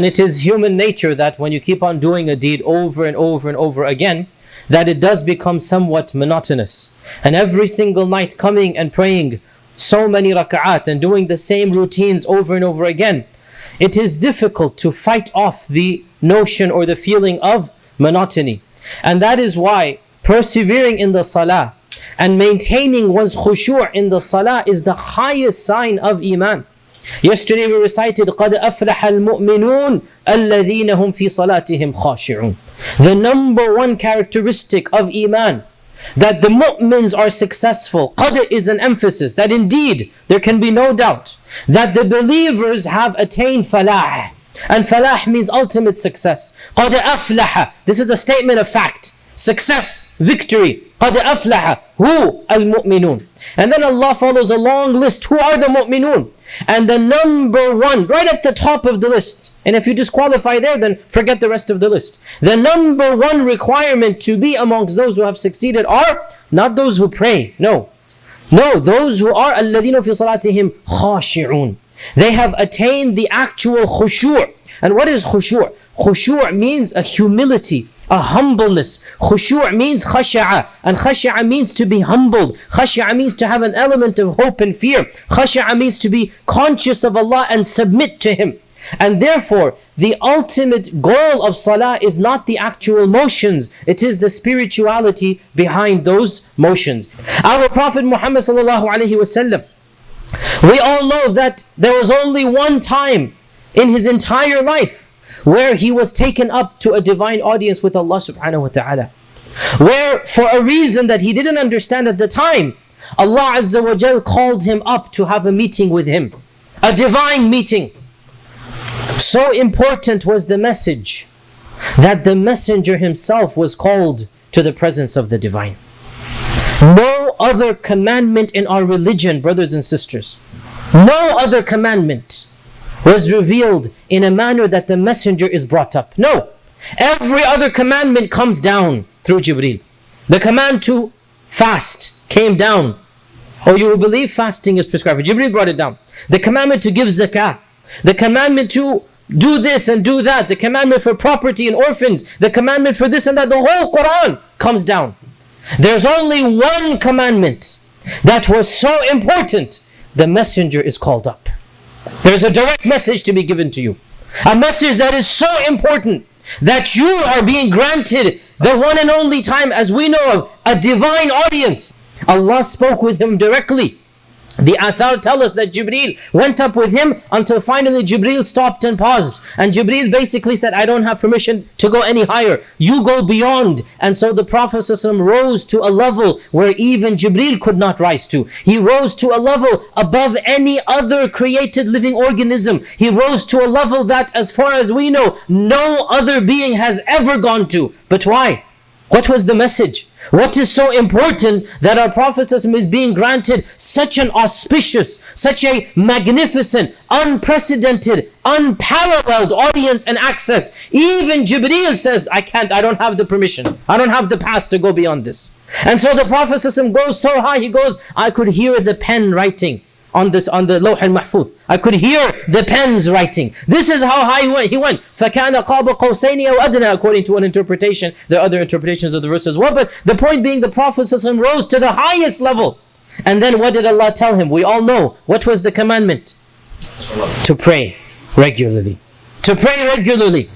And it is human nature that when you keep on doing a deed over and over and over again, that it does become somewhat monotonous. And every single night coming and praying so many raka'at and doing the same routines over and over again, it is difficult to fight off the notion or the feeling of monotony. And that is why persevering in the salah and maintaining one's khushu' in the salah is the highest sign of iman. Yesterday we recited قَدْ أَفْلَحَ الْمُؤْمِنُونَ الَّذِينَ هُمْ فِي صَلَاتِهِمْ خَاشِعُونَ. The number one characteristic of iman, that the mu'mins are successful. Qad is an emphasis that indeed there can be no doubt that the believers have attained falah. And falah means ultimate success. قَدْ أَفْلَحَ, this is a statement of fact. Success, victory. قَدْ أَفْلَحَ who? Al-mu'minun. And then Allah follows a long list. Who are the mu'minun? And the number one, right at the top of the list. And if you disqualify there, then forget the rest of the list. The number one requirement to be amongst those who have succeeded are not those who pray. No, those who are الَّذِينَ فِي صَلَاتِهِمْ خَاشِعُونَ. They have attained the actual khushu'. And what is khushu'? Khushu' means a humility, a humbleness. Khushu' means khasha'a, and khasha'a means to be humbled. Khasha'a means to have an element of hope and fear. Khasha'a means to be conscious of Allah and submit to Him. And therefore, the ultimate goal of salah is not the actual motions, it is the spirituality behind those motions. Our Prophet Muhammad sallallahu alaihi wasallam, we all know that there was only one time in his entire life where he was taken up to a divine audience with Allah subhanahu wa ta'ala, where for a reason that he didn't understand at the time, Allah Azza wa Jal called him up to have a meeting with him, a divine meeting. So important was the message that the messenger himself was called to the presence of the divine. No other commandment in our religion, brothers and sisters, no other commandment was revealed in a manner that the messenger is brought up. No. Every other commandment comes down through Jibreel. The command to fast came down. Oh, you will believe fasting is prescribed. Jibreel brought it down. The commandment to give zakah. The commandment to do this and do that. The commandment for property and orphans. The commandment for this and that. The whole Quran comes down. There's only one commandment that was so important. The messenger is called up. There's a direct message to be given to you. A message that is so important that you are being granted the one and only time, as we know of, a divine audience. Allah spoke with him directly. The Athar tell us that Jibreel went up with him until finally Jibreel stopped and paused. And Jibreel basically said, I don't have permission to go any higher. You go beyond. And so the Prophet ﷺ rose to a level where even Jibreel could not rise to. He rose to a level above any other created living organism. He rose to a level that, as far as we know, no other being has ever gone to. But why? What was the message? What is so important that our Prophet ﷺ is being granted such an auspicious, such a magnificent, unprecedented, unparalleled audience and access? Even Jibreel says, I don't have the permission. I don't have the pass to go beyond this. And so the Prophet ﷺ goes so high, he goes, I could hear the pen writing on the Lawh al-Mahfuz. I could hear the pens writing. This is how high he went. فَكَانَ قَابَ قَوْسَيْنِ أَوْ أَدْنَى, according to one interpretation. There are other interpretations of the verse as well. But the point being, the Prophet ﷺ rose to the highest level. And then what did Allah tell him? We all know. What was the commandment? To pray regularly. To pray regularly.